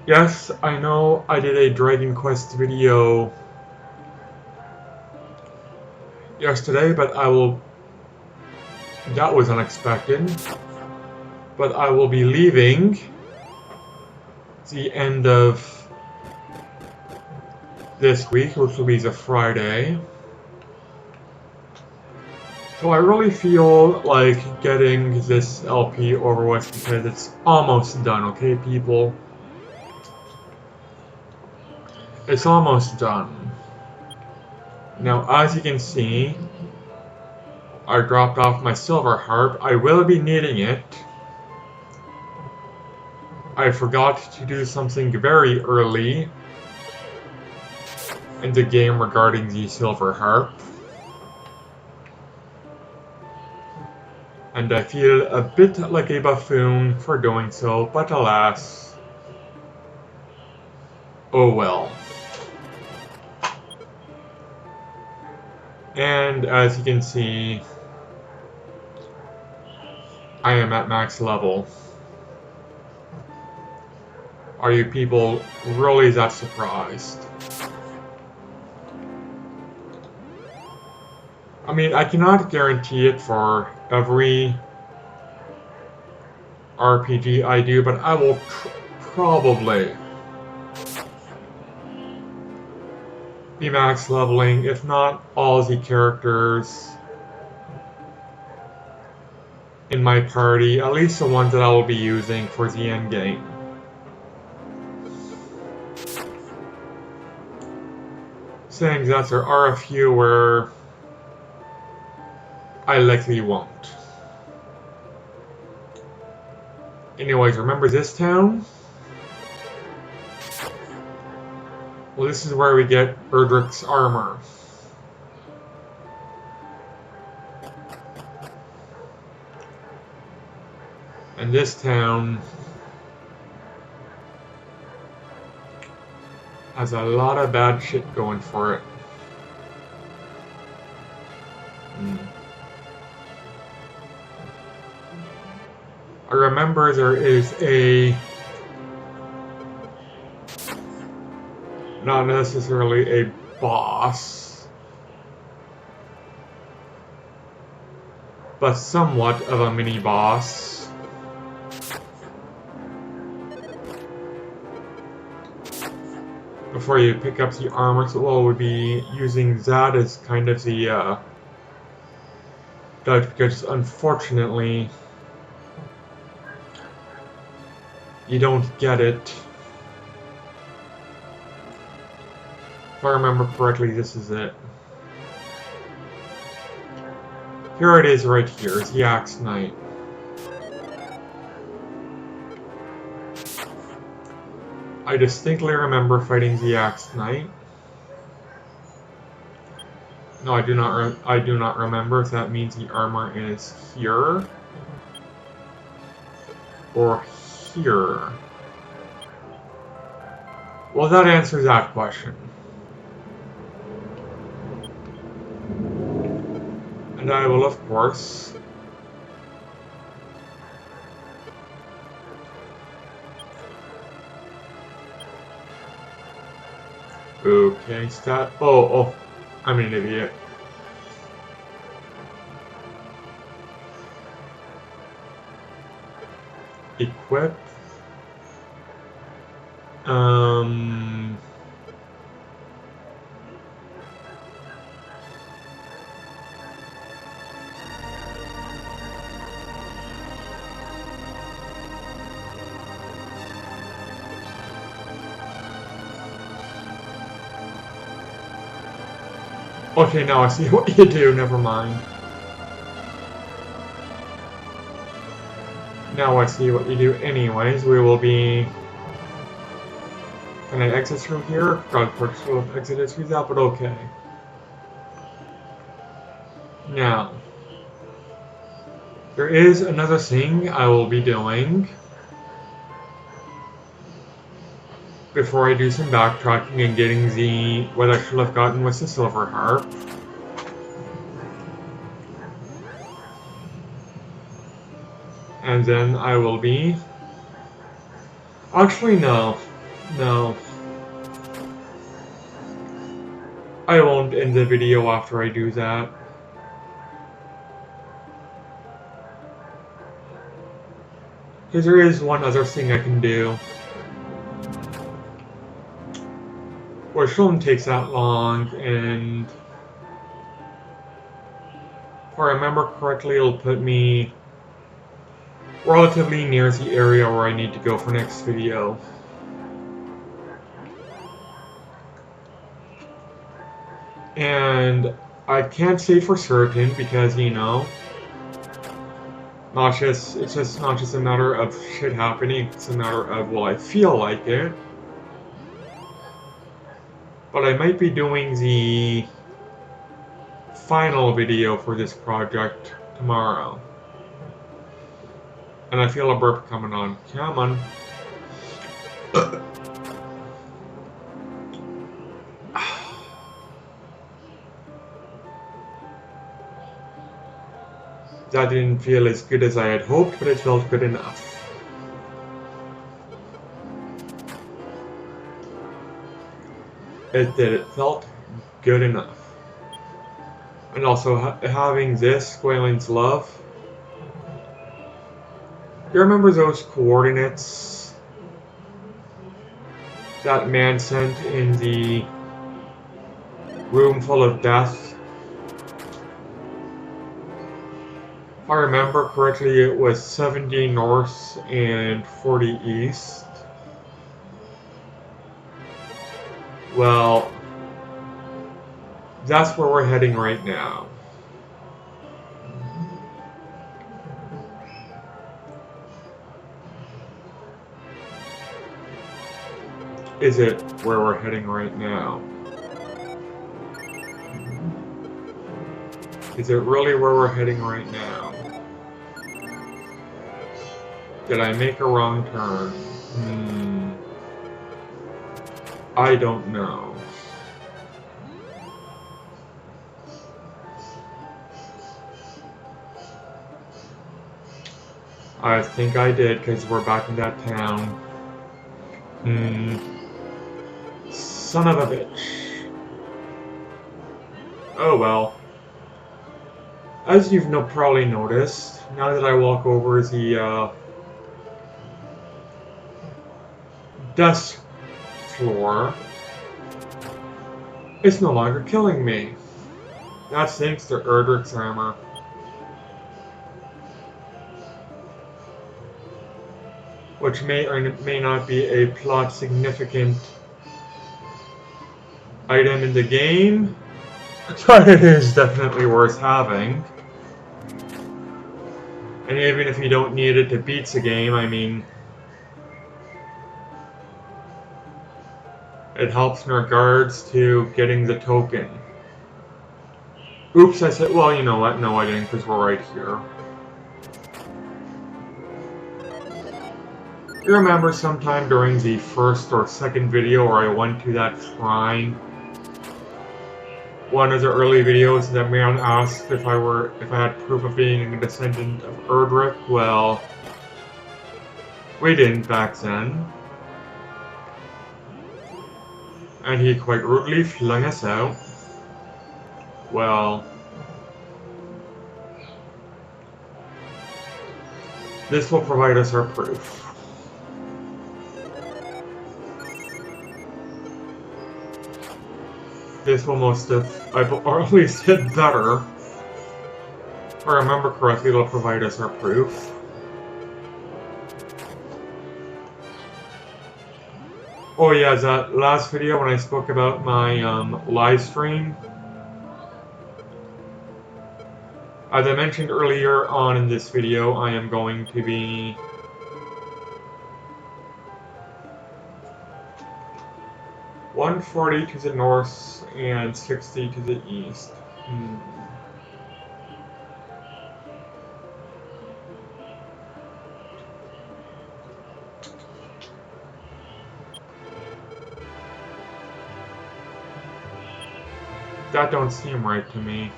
Yes, I know I did a Dragon Quest video yesterday, but that was unexpected. But I will be leaving the end of this week, which will be the Friday. So I really feel like getting this LP over with because it's almost done, okay, people? It's almost done. Now, as you can see, I dropped off my silver harp. I will be needing it. I forgot to do something very early in the game regarding the silver harp. And I feel a bit like a buffoon for doing so, but alas, oh well. And as you can see, I am at max level. Are you people really that surprised? I mean, I cannot guarantee it for every RPG I do, but I will probably be max leveling, if not all the characters in my party, at least the ones that I will be using for the end game. Saying that there are a few where I likely won't. Anyways, remember this town? Well, this is where we get Erdrick's armor. And this town has a lot of bad shit going for it. I remember there is a... not necessarily a boss, but somewhat of a mini-boss. Before you pick up the armor, so we'll be using that as kind of the because unfortunately you don't get it. If I remember correctly, this is it. Here it is right here, it's the Axe Knight. I distinctly remember fighting the Axe Knight. No, I do not remember if that means the armor is here or here. Well, that answers that question. And I will, of course, okay, stat. Oh, I'm an idiot. Equip. Okay, now I see what you do, never mind. Now I see what you do. Anyways, we will be... Can I exit through here? God, I should have exited through that, but okay. Now, there is another thing I will be doing before I do some backtracking and getting what I should have gotten with the silver harp. And then I will be... Actually, no. No. I won't end the video after I do that. Because there is one other thing I can do. Where it shouldn't take that long, and if I remember correctly, it'll put me relatively near the area where I need to go for next video. And I can't say for certain because, you know, it's just not just a matter of shit happening, it's a matter of, well, I feel like it. But I might be doing the final video for this project tomorrow. And I feel a burp coming on. Come on. That didn't feel as good as I had hoped, but it felt good enough. It felt good enough. And also having this, Gwaylen's Love. You remember those coordinates that man sent in the room full of death? If I remember correctly, it was 70 north and 40 east. Well, that's where we're heading right now. Is it where we're heading right now? Is it really where we're heading right now? Did I make a wrong turn? I don't know. I think I did, because we're back in that town. Son of a bitch. Oh well. As you've probably noticed, now that I walk over the dust floor, it's no longer killing me. That's thanks to Erdrick's armor. Which may or may not be a plot significant item in the game, but it is definitely worth having. And even if you don't need it to beat the game, I mean, it helps in regards to getting the token. Oops, I said, well, you know what? No, I didn't, because we're right here. You remember sometime during the first or second video where I went to that shrine? One of the early videos, that man asked if I had proof of being a descendant of Erdrick. Well, we didn't back then. And he quite rudely flung us out. Well, this will provide us our proof. This will most have, or at least hit better. If I remember correctly, it'll provide us our proof. Oh yeah, that last video when I spoke about my live stream. As I mentioned earlier on in this video, I am going to be $140 to the north and 60 to the east. That don't seem right to me.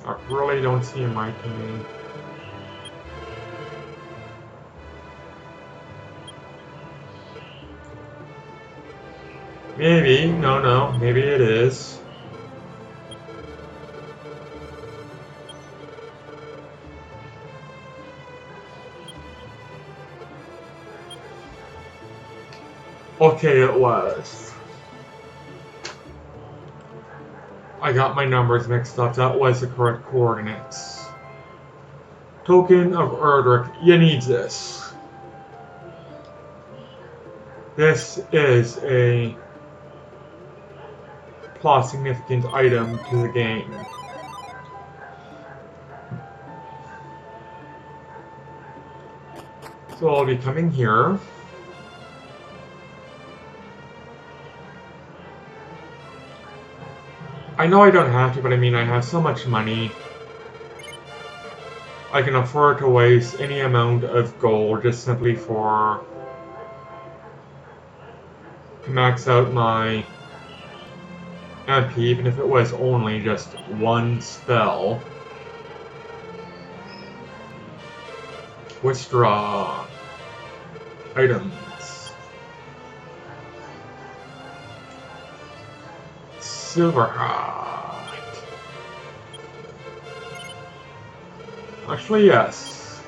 That really don't seem right to me. Maybe. No. Maybe it is. Okay, it was. I got my numbers mixed up. That was the correct coordinates. Token of Erdrick. You need this. This is a plot significant item to the game. So I'll be coming here. I know I don't have to, but I mean, I have so much money. I can afford to waste any amount of gold just simply to max out my MP, even if it was only just one spell. Withdraw items. Silverheart. Actually, yes.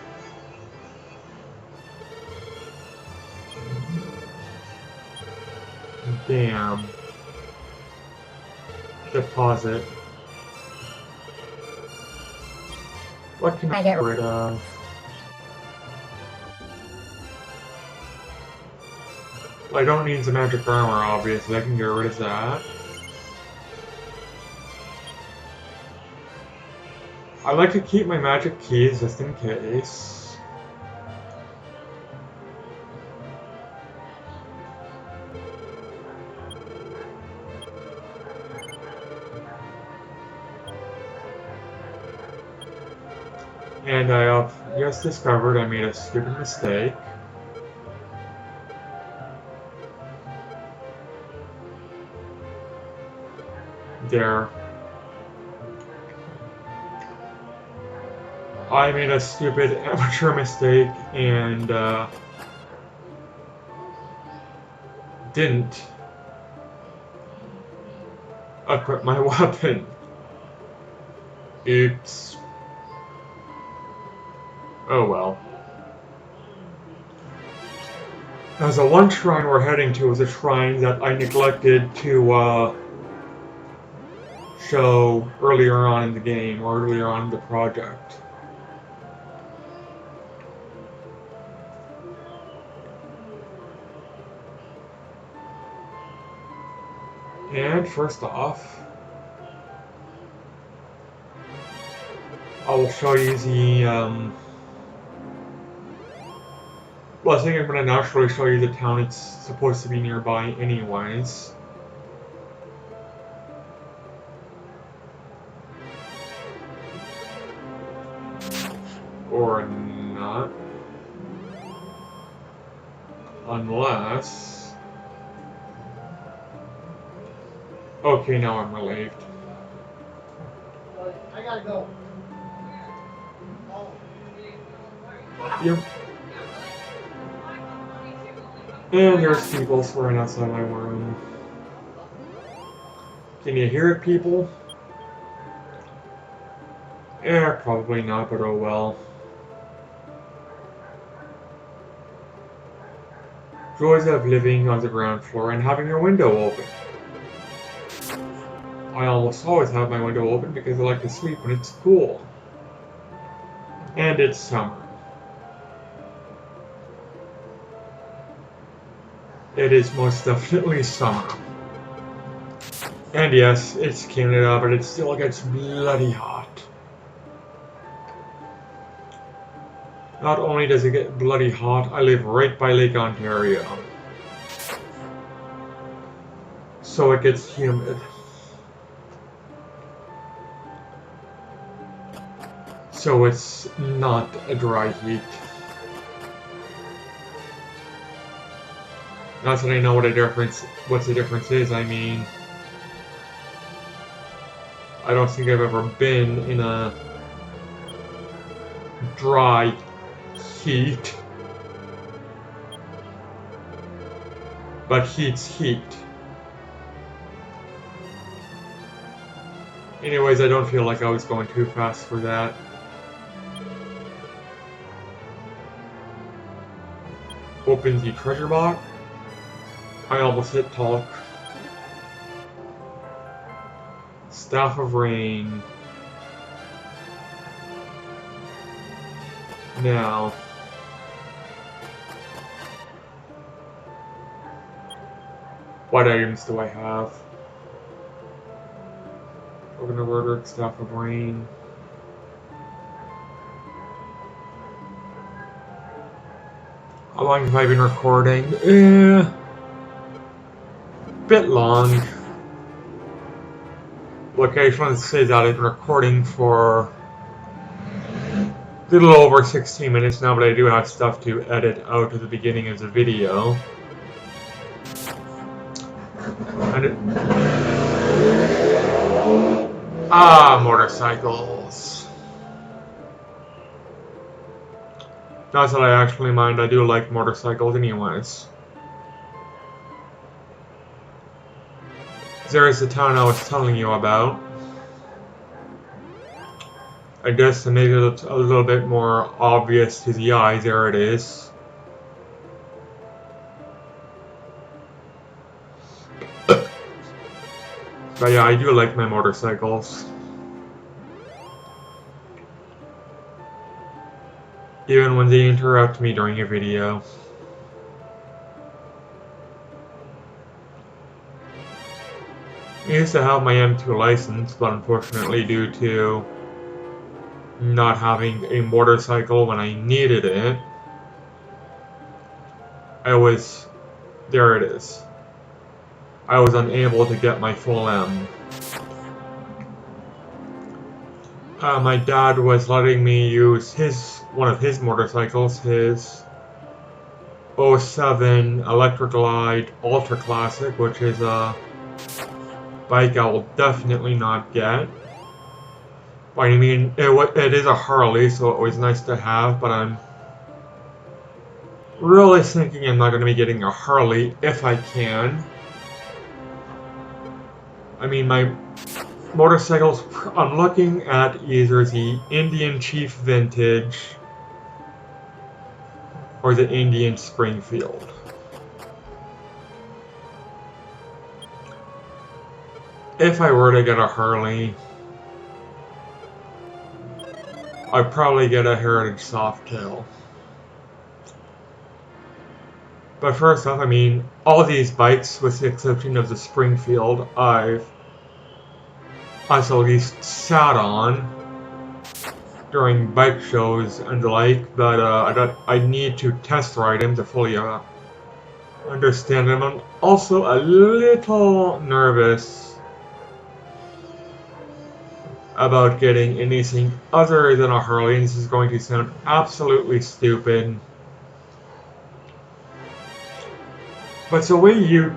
Damn. Deposit. What can I get rid of? I don't need the magic armor, obviously. I can get rid of that. I like to keep my magic keys just in case. And I have just discovered I made a stupid mistake. There. I made a stupid amateur mistake and didn't equip my weapon. Oops. Oh well. As the one shrine we're heading to is a shrine that I neglected to show earlier on in the game, or earlier on in the project. And first off, I will show you the, well, I think I'm going to naturally show you the town it's supposed to be nearby anyways. Or not. Unless... Okay, now I'm relieved. I gotta go. Yep. And there's people swearing outside my room. Can you hear it, people? Yeah, probably not, but oh well. Joys of living on the ground floor and having your window open. I almost always have my window open because I like to sleep when it's cool. And it's summer. It is most definitely summer. And yes, it's Canada, but it still gets bloody hot. Not only does it get bloody hot, I live right by Lake Ontario. So it gets humid. So it's not a dry heat. Not that I know what the difference is, I mean... I don't think I've ever been in a dry heat. But heat's heat. Anyways, I don't feel like I was going too fast for that. Open the treasure box. I almost hit talk. Staff of Rain. Now. What items do I have? Token of Roderick, Staff of Rain. How long have I been recording? Bit long. Location says that I've been recording for a little over 16 minutes now, but I do have stuff to edit out at the beginning of the video. Motorcycles. Not that I actually mind, I do like motorcycles anyways. There's the town I was telling you about. I guess to make it a little bit more obvious to the eye, there it is. But yeah, I do like my motorcycles. Even when they interrupt me during a video. I used to have my M2 license, but unfortunately due to not having a motorcycle when I needed it, there it is. I was unable to get my full M. My dad was letting me use one of his motorcycles, his 07 Electric Glide Ultra Classic, which is a bike I will definitely not get. But I mean, it is a Harley, so it was nice to have, but I'm really thinking I'm not going to be getting a Harley if I can. I mean, my motorcycles, I'm looking at either the Indian Chief Vintage or the Indian Springfield. If I were to get a Harley, I'd probably get a Heritage Softail. But first off, I mean, all these bikes, with the exception of the Springfield, I've at least sat on during bike shows and the like, but I need to test ride them to fully understand them. I'm also a little nervous about getting anything other than a Harley, and this is going to sound absolutely stupid. But the way you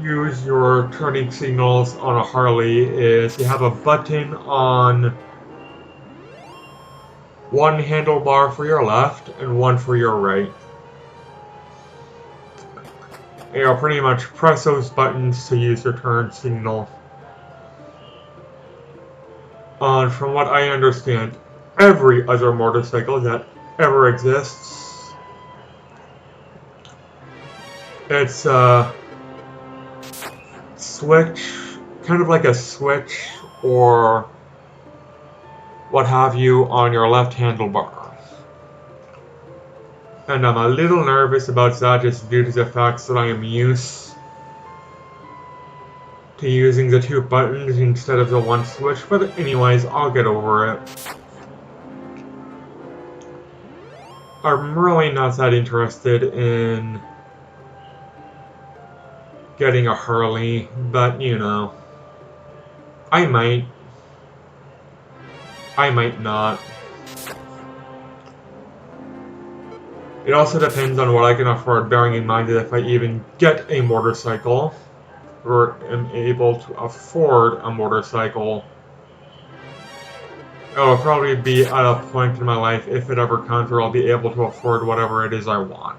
use your turning signals on a Harley is you have a button on one handlebar for your left and one for your right. You'll pretty much press those buttons to use your turn signal. And from what I understand, every other motorcycle that ever exists, it's a switch, kind of like a switch or what have you on your left handlebar. And I'm a little nervous about that just due to the fact that I am used to using the two buttons instead of the one switch, but anyways, I'll get over it. I'm really not that interested in getting a Harley, but you know, I might not. It also depends on what I can afford, bearing in mind that if I even get a motorcycle, or am able to afford a motorcycle, it'll probably be at a point in my life, if it ever comes, where I'll be able to afford whatever it is I want.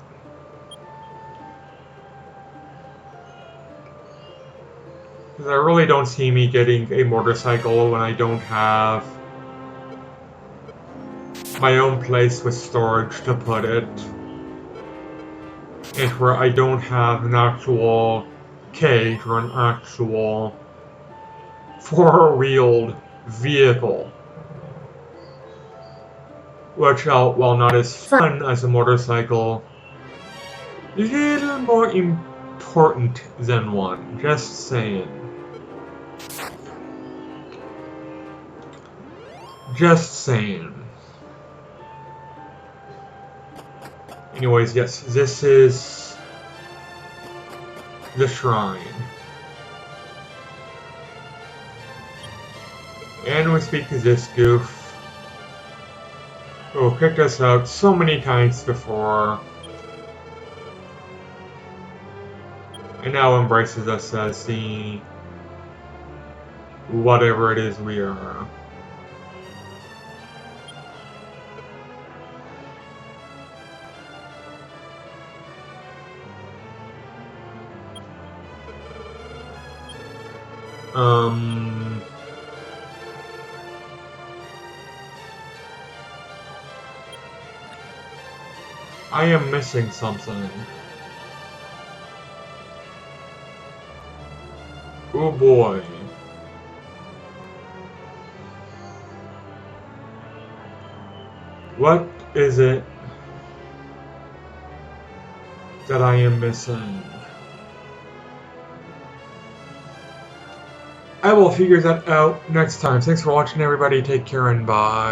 I really don't see me getting a motorcycle when I don't have my own place with storage to put it, and where I don't have an actual cage or an actual four-wheeled vehicle. Which, while not as fun as a motorcycle, is a little more important than one. Just saying. Just saying. Anyways, yes, this is the shrine. And we speak to this goof who kicked us out so many times before, and now embraces us as the whatever it is we are. I am missing something. Oh boy. What is it that I am missing? I will figure that out next time. Thanks for watching, everybody. Take care and bye.